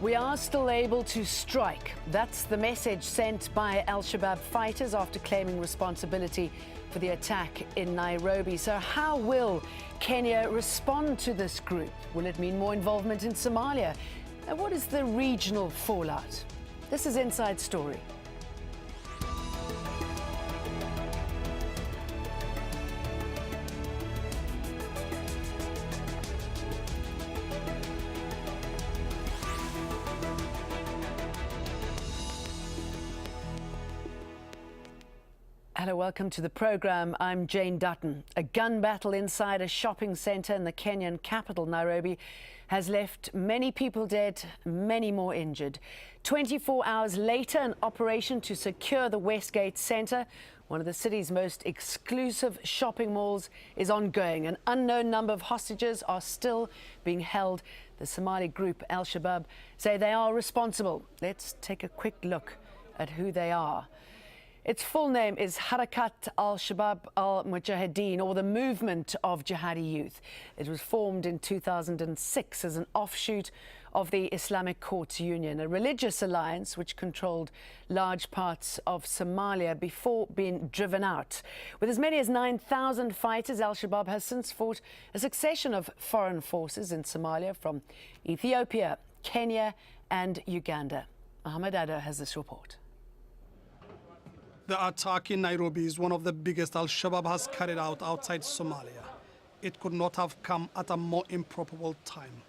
We are still able to strike. That's the message sent by al-Shabab fighters after claiming responsibility for the attack in Nairobi. So how will Kenya respond to this group? Will it mean more involvement in Somalia? And what is the regional fallout? This is Inside Story. Hello, welcome to the programme. I'm Jane Dutton. A gun battle inside a shopping centre in the Kenyan capital, Nairobi, has left many people dead, many more injured. 24 hours later, an operation to secure the Westgate centre, one of the city's most exclusive shopping malls, is ongoing. An unknown number of hostages are still being held. The Somali group al-Shabab say they are responsible. Let's take a quick look at who they are. Its full name is Harakat al-Shabab al-Mujahideen, or the Movement of Jihadi Youth. It was formed in 2006 as an offshoot of the Islamic Courts Union, a religious alliance which controlled large parts of Somalia before being driven out. With as many as 9,000 fighters, al-Shabab has since fought a succession of foreign forces in Somalia from Ethiopia, Kenya and Uganda. Mohammed Addo has this report. The attack in Nairobi is one of the biggest al-Shabab has carried out outside Somalia. It could not have come at a more improbable time.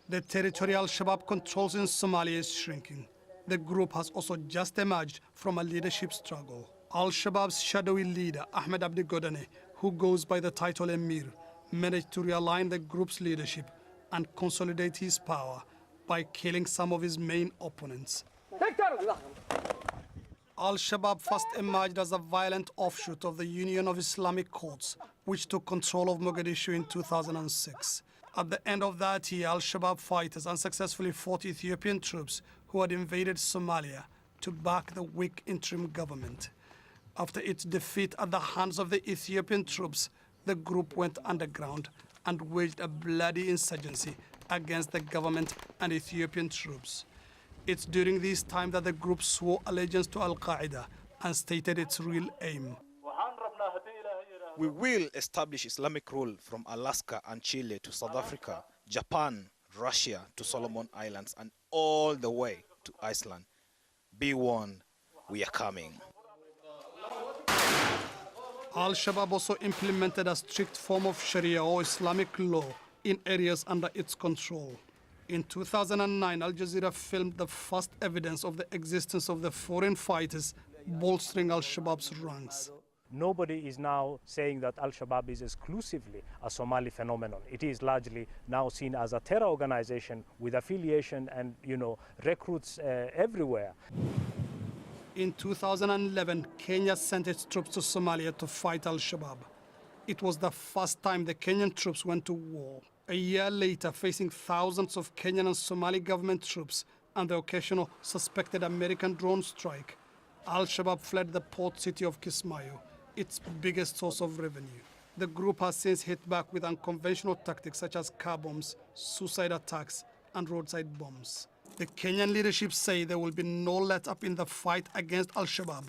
The territory al-Shabab controls in Somalia is shrinking. The group has also just emerged from a leadership struggle. Al-Shabab's shadowy leader, Ahmed Abdi Godane, who goes by the title Emir, managed to realign the group's leadership and consolidate his power by killing some of his main opponents. Al-Shabab first emerged as a violent offshoot of the Union of Islamic Courts, which took control of Mogadishu in 2006. At the end of that year, Al-Shabab fighters unsuccessfully fought Ethiopian troops who had invaded Somalia to back the weak interim government. After its defeat at the hands of the Ethiopian troops, the group went underground and waged a bloody insurgency against the government and Ethiopian troops. It's during this time that the group swore allegiance to al-Qaeda and stated its real aim. We will establish Islamic rule from Alaska and Chile to South Africa, Japan, Russia to Solomon Islands, and all the way to Iceland. Be warned, we are coming. Al-Shabab also implemented a strict form of Sharia or Islamic law in areas under its control. In 2009, Al Jazeera filmed the first evidence of the existence of the foreign fighters bolstering al-Shabab's ranks. Nobody is now saying that al-Shabab is exclusively a Somali phenomenon. It is largely now seen as a terror organization with affiliation and, recruits everywhere. In 2011, Kenya sent its troops to Somalia to fight al-Shabab. It was the first time the Kenyan troops went to war. A year later, facing thousands of Kenyan and Somali government troops and the occasional suspected American drone strike, al-Shabab fled the port city of Kismayo, its biggest source of revenue. The group has since hit back with unconventional tactics such as car bombs, suicide attacks, and roadside bombs. The Kenyan leadership say there will be no let-up in the fight against al-Shabab,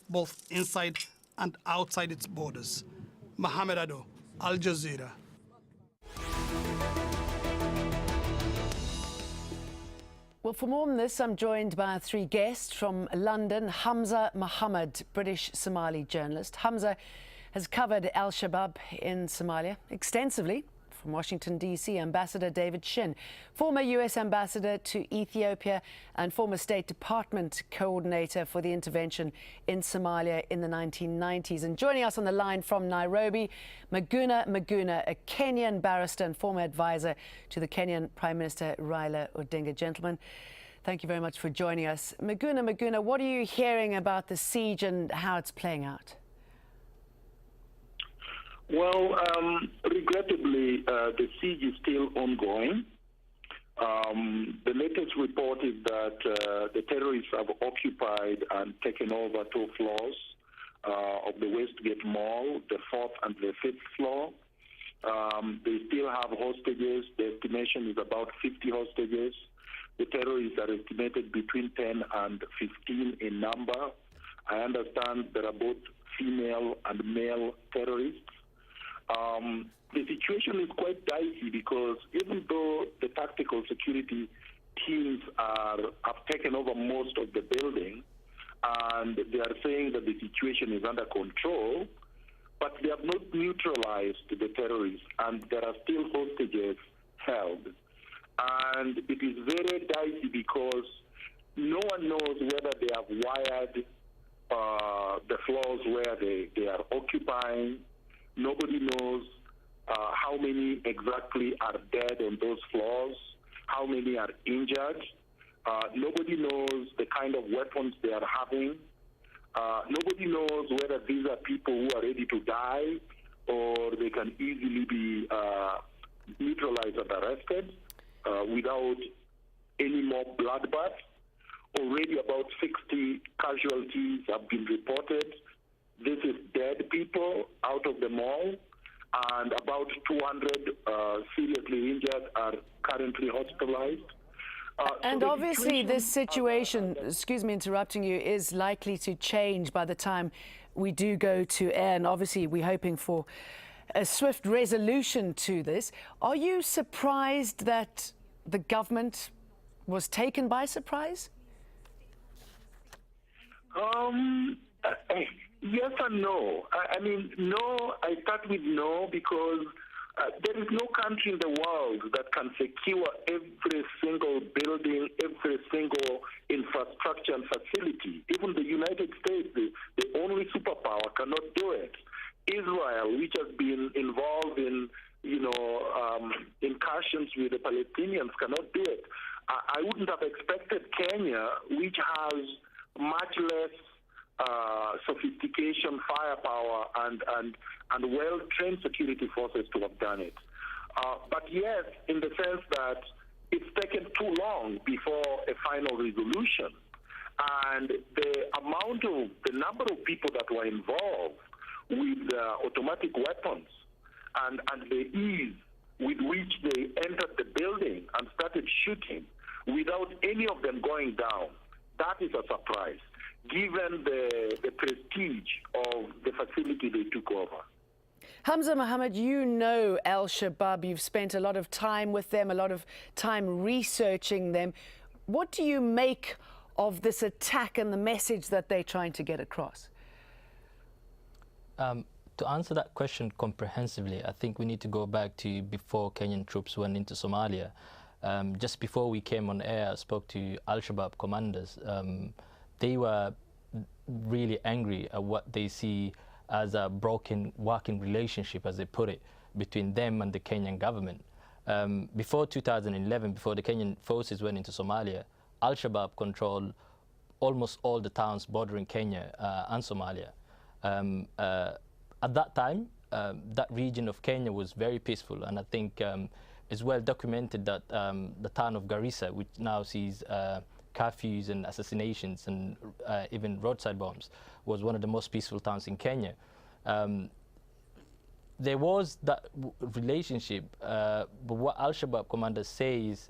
both inside and outside its borders. Mohammed Addo, Al Jazeera. Well, for more on this, I'm joined by three guests from London. Hamza Mohammed, British Somali journalist. Hamza has covered al-Shabab in Somalia extensively. From Washington, D.C., Ambassador David Shin, former U.S. ambassador to Ethiopia and former State Department coordinator for the intervention in Somalia in the 1990s. And joining us on the line from Nairobi, Maguna, a Kenyan barrister and former advisor to the Kenyan Prime Minister Raila Odinga. Gentlemen, thank you very much for joining us. Maguna, what are you hearing about the siege and how it's playing out? Well, regrettably, the siege is still ongoing. The latest report is that the terrorists have occupied and taken over 2 floors of the Westgate Mall, the 4th and the 5th floor. They still have hostages. The estimation is about 50 hostages. The terrorists are estimated between 10 and 15 in number. I understand there are both female and male terrorists. The situation is quite dicey because even though the tactical security teams have taken over most of the building and they are saying that the situation is under control, but they have not neutralized the terrorists and there are still hostages held. And it is very dicey because no one knows whether they have wired the floors where they are occupying. Nobody knows how many exactly are dead on those floors, how many are injured. Nobody knows the kind of weapons they are having. Nobody knows whether these are people who are ready to die or they can easily be neutralized and arrested without any more bloodbath. Already about 60 casualties have been reported. This is dead people out of the mall, and about 200 seriously injured are currently hospitalized. And so obviously this situation, excuse me interrupting you, is likely to change by the time we do go to air, and obviously we're hoping for a swift resolution to this. Are you surprised that the government was taken by surprise? Yes and no. I mean, no, I start with no because there is no country in the world that can secure every single building, every single infrastructure and facility. Even the United States, the only superpower, cannot do it. Israel, which has been involved in, incursions with the Palestinians, cannot do it. I wouldn't have expected Kenya, which has much less sophistication, firepower, and well-trained security forces to have done it. But yes, in the sense that it's taken too long before a final resolution. And the number of people that were involved with automatic weapons and the ease with which they entered the building and started shooting without any of them going down, that is a surprise, given the prestige of the facility they took over. Hamza Mohammed, you know al-Shabab. You've spent a lot of time with them, a lot of time researching them. What do you make of this attack and the message that they're trying to get across? To answer that question comprehensively, I think we need to go back to before Kenyan troops went into Somalia. Just before we came on air, I spoke to al-Shabab commanders. They were really angry at what they see as a broken working relationship, as they put it, between them and the Kenyan government. Before 2011, before the Kenyan forces went into Somalia, al-Shabab controlled almost all the towns bordering Kenya and Somalia. At that time, that region of Kenya was very peaceful, and I think it's well documented that the town of Garissa, which now sees curfews and assassinations and even roadside bombs, was one of the most peaceful towns in Kenya. There was that relationship, but what al-Shabaab commanders say is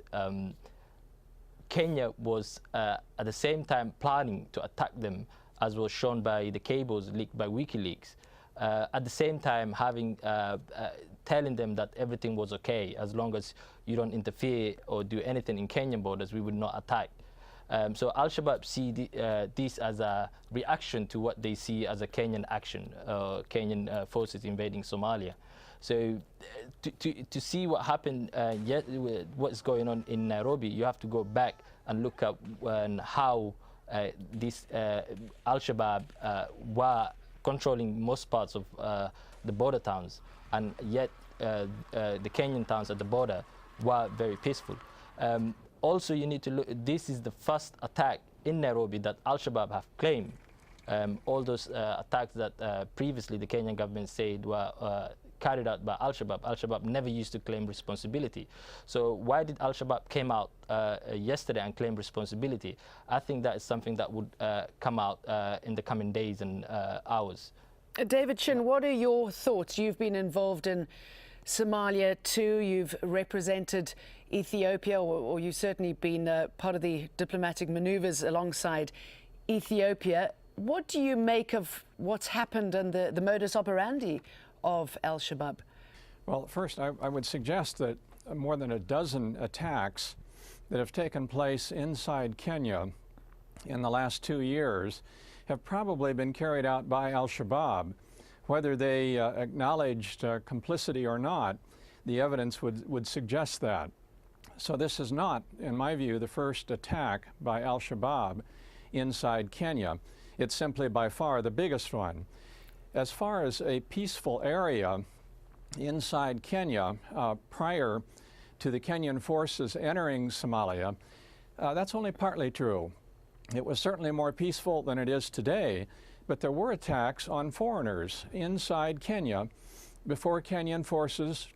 Kenya was at the same time planning to attack them, as was shown by the cables leaked by WikiLeaks. At the same time telling them that everything was okay, as long as you don't interfere or do anything in Kenyan borders, we would not attack. So al-Shabaab see this as a reaction to what they see as a Kenyan action, Kenyan forces invading Somalia. So to see what happened, what's going on in Nairobi, you have to go back and look up how this al-Shabaab were controlling most parts of the border towns, and yet the Kenyan towns at the border were very peaceful. Also, you need to look, this is the first attack in Nairobi that al-Shabaab have claimed. All those attacks that previously the Kenyan government said were carried out by al-Shabaab, al-Shabaab never used to claim responsibility. So why did al-Shabaab came out yesterday and claim responsibility? I think that is something that would come out in the coming days and hours. David Chin, what are your thoughts? You've been involved in Somalia too. You've represented Ethiopia, or you've certainly been part of the diplomatic maneuvers alongside Ethiopia. What do you make of what's happened and the modus operandi of al-Shabab? Well, first, I would suggest that more than a dozen attacks that have taken place inside Kenya in the last 2 years have probably been carried out by al-Shabab. Whether they acknowledged complicity or not, the evidence would suggest that. So this is not, in my view, the first attack by al-Shabab inside Kenya. It's simply by far the biggest one. As far as a peaceful area inside Kenya prior to the Kenyan forces entering Somalia, that's only partly true. It was certainly more peaceful than it is today, but there were attacks on foreigners inside Kenya before Kenyan forces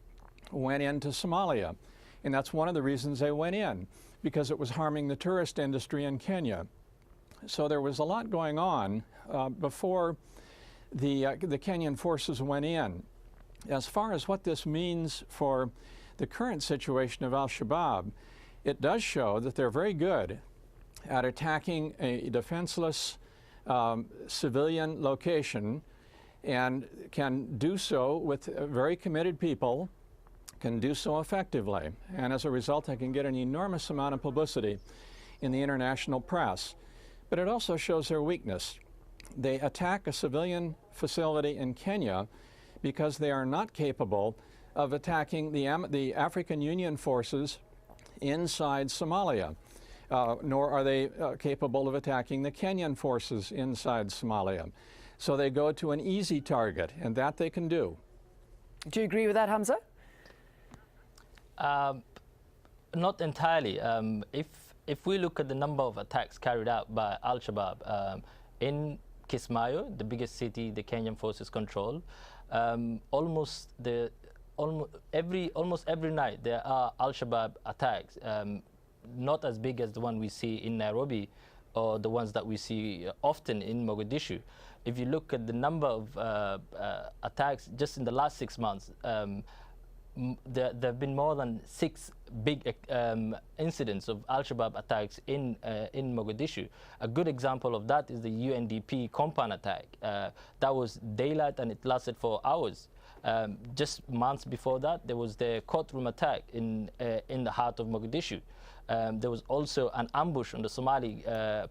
went into Somalia. And that's one of the reasons they went in, because it was harming the tourist industry in Kenya. So there was a lot going on before the Kenyan forces went in. As far as what this means for the current situation of al-Shabab, it does show that they're very good at attacking a defenseless civilian location, and can do so with very committed people, can do so effectively. And as a result, they can get an enormous amount of publicity in the international press. But it also shows their weakness. They attack a civilian facility in Kenya because they are not capable of attacking the African Union forces inside Somalia. Nor are they capable of attacking the Kenyan forces inside Somalia. So they go to an easy target, and that they can do. Do you agree with that, Hamza? Not entirely. If we look at the number of attacks carried out by al-Shabab in Kismayo, the biggest city the Kenyan forces control, almost every night there are al-Shabab attacks. Not as big as the one we see in Nairobi or the ones that we see often in Mogadishu. If you look at the number of attacks just in the last 6 months, there have been more than 6 big incidents of al-Shabab attacks in Mogadishu. A good example of that is the UNDP compound attack. That was daylight and it lasted for hours. Just months before that, there was the courtroom attack in the heart of Mogadishu. There was also an ambush on the Somali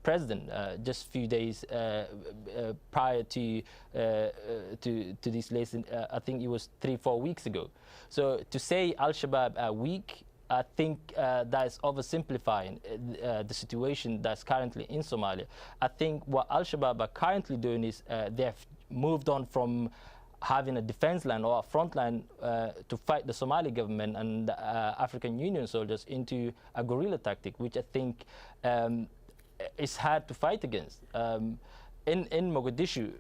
president just a few days prior to this latest. I think it was 3-4 weeks ago. So to say al-Shabaab are weak, I think that is oversimplifying the situation that's currently in Somalia. I think what al-Shabaab are currently doing is they have moved on from having a defense line or a front line to fight the Somali government and the African Union soldiers into a guerrilla tactic, which I think is hard to fight against. In Mogadishu,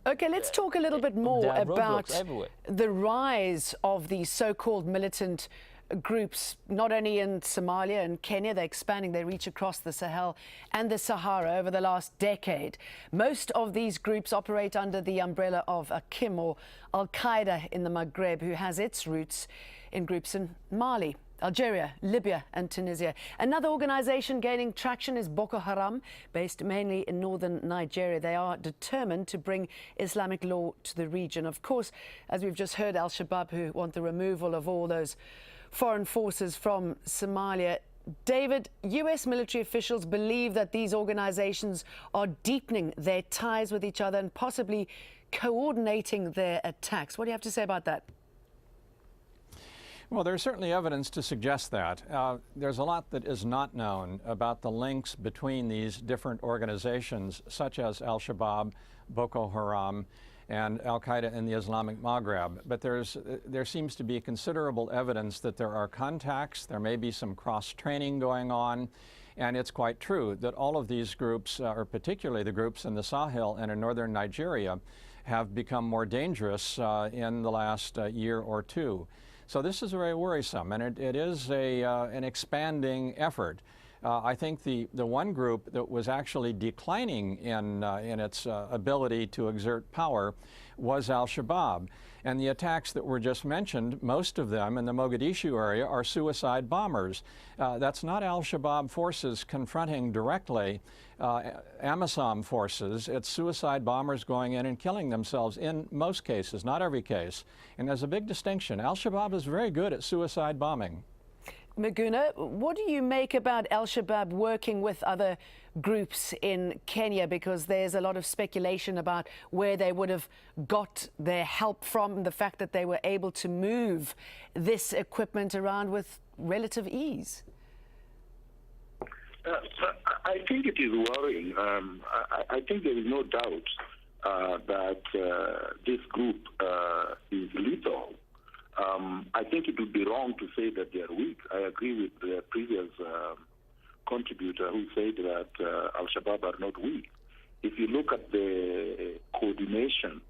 Okay, let's talk a little bit more about everywhere. The rise of these so-called militant groups, not only in Somalia and Kenya, they're expanding their reach across the Sahel and the Sahara over the last decade. Most of these groups operate under the umbrella of AQIM, or al-Qaeda in the Maghreb, who has its roots in groups in Mali, Algeria, Libya and Tunisia. Another organisation gaining traction is Boko Haram, based mainly in northern Nigeria. They are determined to bring Islamic law to the region. Of course, as we've just heard, al-Shabab, who want the removal of all those foreign forces from Somalia. David, US military officials believe that these organisations are deepening their ties with each other and possibly coordinating their attacks. What do you have to say about that? Well, there's certainly evidence to suggest that. There's a lot that is not known about the links between these different organizations, such as al-Shabaab, Boko Haram, and al-Qaeda in the Islamic Maghreb. But there seems to be considerable evidence that there are contacts, there may be some cross-training going on, and it's quite true that all of these groups, or particularly the groups in the Sahel and in northern Nigeria, have become more dangerous in the last year or two. So this is very worrisome, and it is an expanding effort. I think the one group that was actually declining in its ability to exert power was al-Shabab. And the attacks that were just mentioned, most of them in the Mogadishu area, are suicide bombers. That's not al-Shabab forces confronting directly AMISOM forces. It's suicide bombers going in and killing themselves in most cases, not every case. And there's a big distinction. Al-Shabab is very good at suicide bombing. Maguna, what do you make about al-Shabab working with other groups in Kenya? Because there's a lot of speculation about where they would have got their help from, the fact that they were able to move this equipment around with relative ease. I think it is worrying. I think there is no doubt that this group is lethal. I think it would be wrong to say that they are weak. I agree with the previous contributor who said that al-Shabaab are not weak. If you look at the coordination,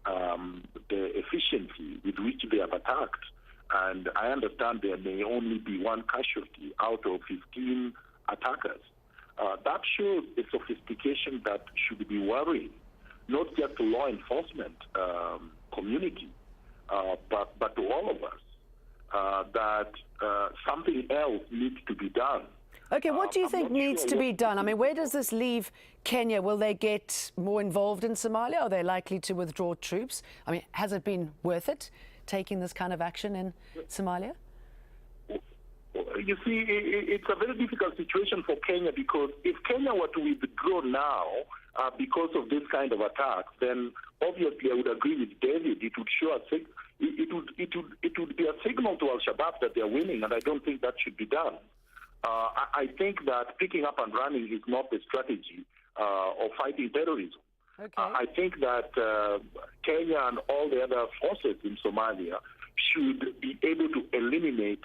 the efficiency with which they have attacked, and I understand there may only be one casualty out of 15 attackers, that shows a sophistication that should be worrying, not just to law enforcement community, but to all of us, that something else needs to be done. Okay, what do you think needs to be done? I mean, where does this leave Kenya? Will they get more involved in Somalia? Are they likely to withdraw troops? I mean, has it been worth it, taking this kind of action in Somalia? You see, it's a very difficult situation for Kenya, because if Kenya were to withdraw now because of this kind of attack, then obviously I would agree with David. It would show it would be a signal to al-Shabaab that they're winning, and I don't think that should be done. I think that picking up and running is not the strategy of fighting terrorism. Okay. I think that Kenya and all the other forces in Somalia should be able to eliminate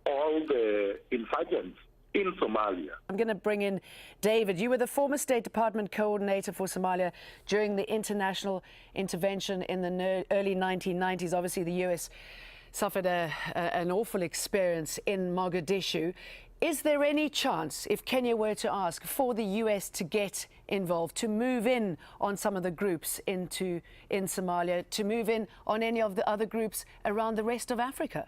all the insurgents in Somalia. I'm going to bring in David. You were the former State Department coordinator for Somalia during the international intervention in the early 1990s. Obviously, the US suffered an awful experience in Mogadishu. Is there any chance, if Kenya were to ask, for the US to get involved, to move in on some of the groups in Somalia, to move in on any of the other groups around the rest of Africa?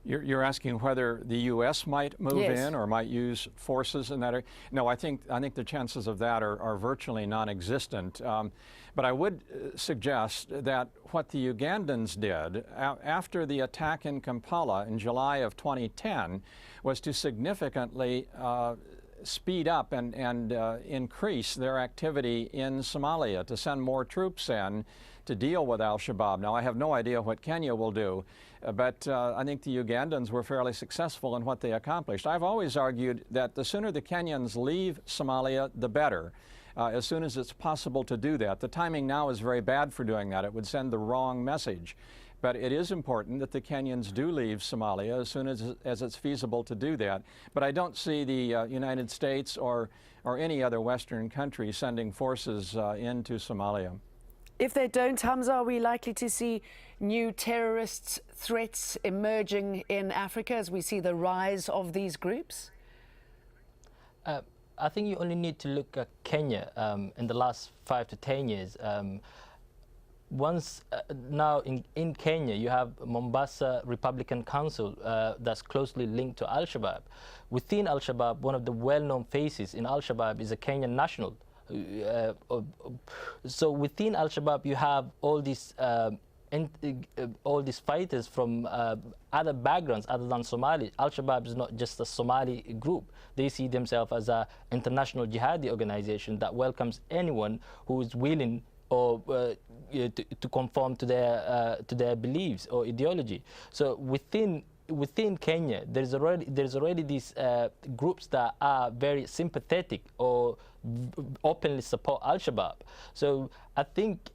You're asking whether the U.S. might move in or might use forces in that area? No, I think the chances of that are virtually non-existent. But I would suggest that what the Ugandans did after the attack in Kampala in July of 2010 was to significantly speed up and increase their activity in Somalia, to send more troops in to deal with al-Shabaab. Now, I have no idea what Kenya will do, but I think the Ugandans were fairly successful in what they accomplished. I've always argued that the sooner the Kenyans leave Somalia, the better, as soon as it's possible to do that. The timing now is very bad for doing that. It would send the wrong message. But it is important that the Kenyans do leave Somalia as soon as it's feasible to do that. But I don't see the United States or any other Western country sending forces into Somalia. If they don't, Hamza, are we likely to see new terrorist threats emerging in Africa as we see the rise of these groups? I think you only need to look at Kenya in the last 5 to 10 years. Now in Kenya, you have Mombasa Republican Council that's closely linked to al-Shabaab. Within al-Shabaab, one of the well-known faces in al-Shabaab is a Kenyan national. So within al-Shabaab, you have all these fighters from other backgrounds other than Somali. Al-Shabaab is not just a Somali group. They see themselves as an international jihadi organization that welcomes anyone who is willing or to conform to their beliefs or ideology. So within Kenya, there's already these groups that are very sympathetic or openly support al-Shabaab. So I think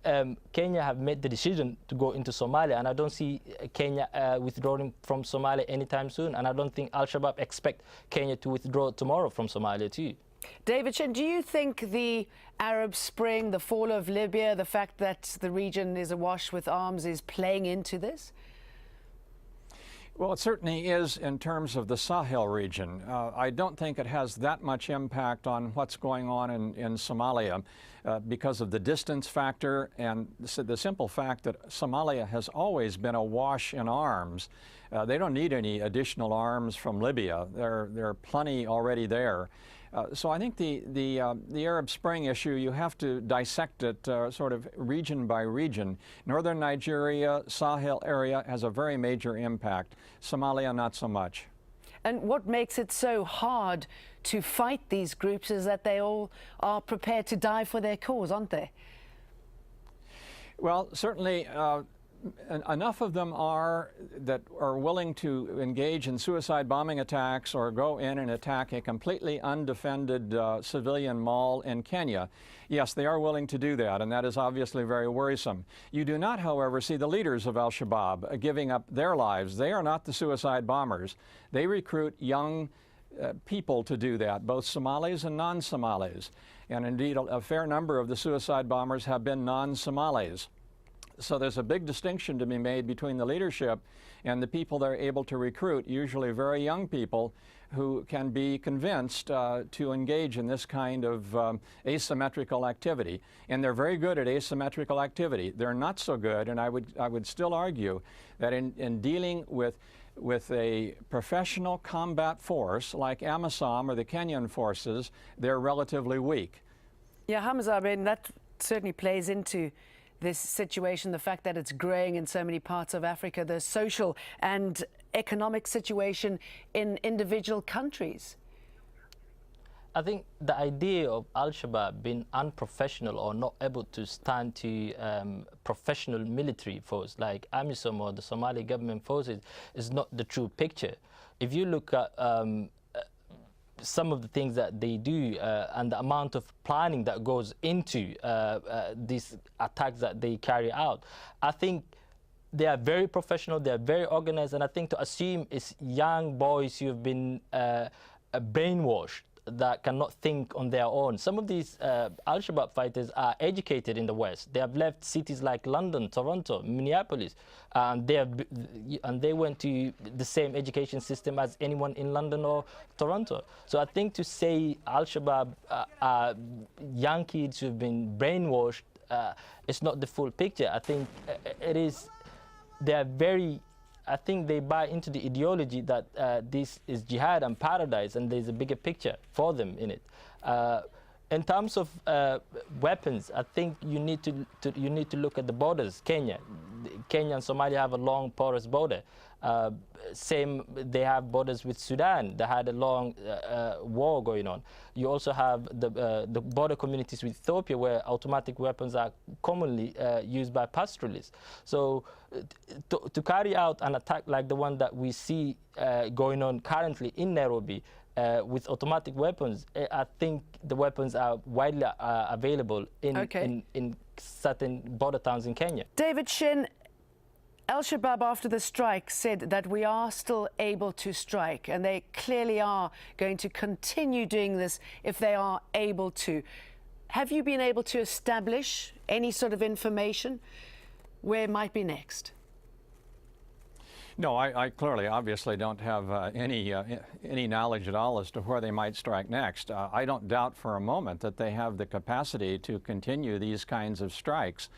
Kenya have made the decision to go into Somalia, and I don't see Kenya withdrawing from Somalia anytime soon, and I don't think al-Shabaab expect Kenya to withdraw tomorrow from Somalia too. David Chen, do you think the Arab Spring, the fall of Libya, the fact that the region is awash with arms is playing into this? Well, it certainly is in terms of the Sahel region. I don't think it has that much impact on what's going on in Somalia because of the distance factor and the simple fact that Somalia has always been awash in arms. They don't need any additional arms from Libya. There are plenty already there. So I think the Arab Spring issue, you have to dissect it sort of region by region. Northern Nigeria, Sahel area has a very major impact. Somalia, not so much. And what makes it so hard to fight these groups is that they all are prepared to die for their cause, aren't they? Well, certainly enough of them are willing to engage in suicide bombing attacks or go in and attack a completely undefended civilian mall in Kenya. Yes, they are willing to do that, and that is obviously very worrisome. You do not, however, see the leaders of al-Shabab giving up their lives. They are not the suicide bombers. They recruit young people to do that, both Somalis and non-Somalis. And indeed, a fair number of the suicide bombers have been non-Somalis. So there's a big distinction to be made between the leadership and the people they're able to recruit, usually very young people who can be convinced to engage in this kind of asymmetrical activity. And they're very good at asymmetrical activity. They're not so good, and I would still argue that in dealing with a professional combat force like AMISOM or the Kenyan forces, they're relatively weak. Yeah, Hamza, I mean, that certainly plays into this situation, the fact that it's growing in so many parts of Africa, the social and economic situation in individual countries. I think the idea of al-Shabaab being unprofessional or not able to stand to professional military force like AMISOM or the Somali government forces is not the true picture. If you look at some of the things that they do and the amount of planning that goes into these attacks that they carry out, I think they are very professional, they are very organized, and I think to assume it's young boys who have been brainwashed that cannot think on their own. Some of these al-Shabaab fighters are educated in the West. They have left cities like London, Toronto, Minneapolis, and they went to the same education system as anyone in London or Toronto. So I think to say al-Shabaab are young kids who have been brainwashed, it's not the full picture. I think it is, they are very, I think they buy into the ideology that this is jihad and paradise, and there's a bigger picture for them in it. In terms of weapons, I think you need to look at the borders. Kenya and Somalia have a long porous border. They have borders with Sudan. They had a long war going on. You also have the border communities with Ethiopia, where automatic weapons are commonly used by pastoralists. So to carry out an attack like the one that we see going on currently in Nairobi with automatic weapons, I think the weapons are widely available in certain border towns in Kenya. David Shin, al-Shabaab after the strike said that we are still able to strike, and they clearly are going to continue doing this if they are able to. Have you been able to establish any sort of information where it might be next? No, I clearly, obviously don't have any knowledge at all as to where they might strike next. I don't doubt for a moment that they have the capacity to continue these kinds of strikes.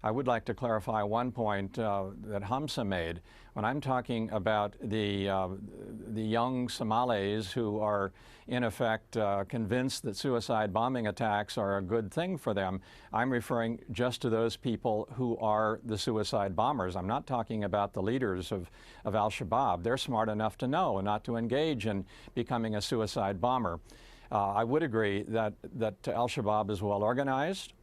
I would like to clarify one point that Hamza made. When I'm talking about the young Somalis who are in effect convinced that suicide bombing attacks are a good thing for them, I'm referring just to those people who are the suicide bombers. I'm not talking about the leaders of al-Shabaab. They're smart enough to know not to engage in becoming a suicide bomber. I would agree that al-Shabaab is well organized.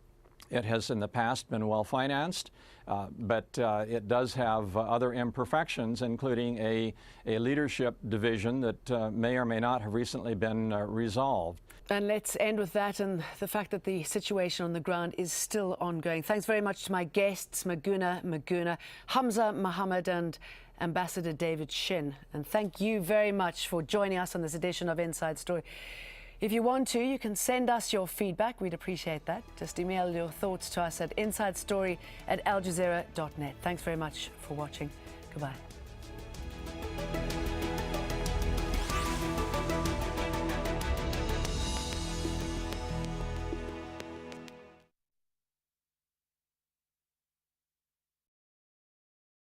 It has in the past been well financed, but it does have other imperfections, including a leadership division that may or may not have recently been resolved. And let's end with that and the fact that the situation on the ground is still ongoing. Thanks very much to my guests, Maguna, Hamza Mohammed and Ambassador David Shin. And thank you very much for joining us on this edition of Inside Story. If you want to, you can send us your feedback. We'd appreciate that. Just email your thoughts to us at insidestory@aljazeera.net. Thanks very much for watching. Goodbye.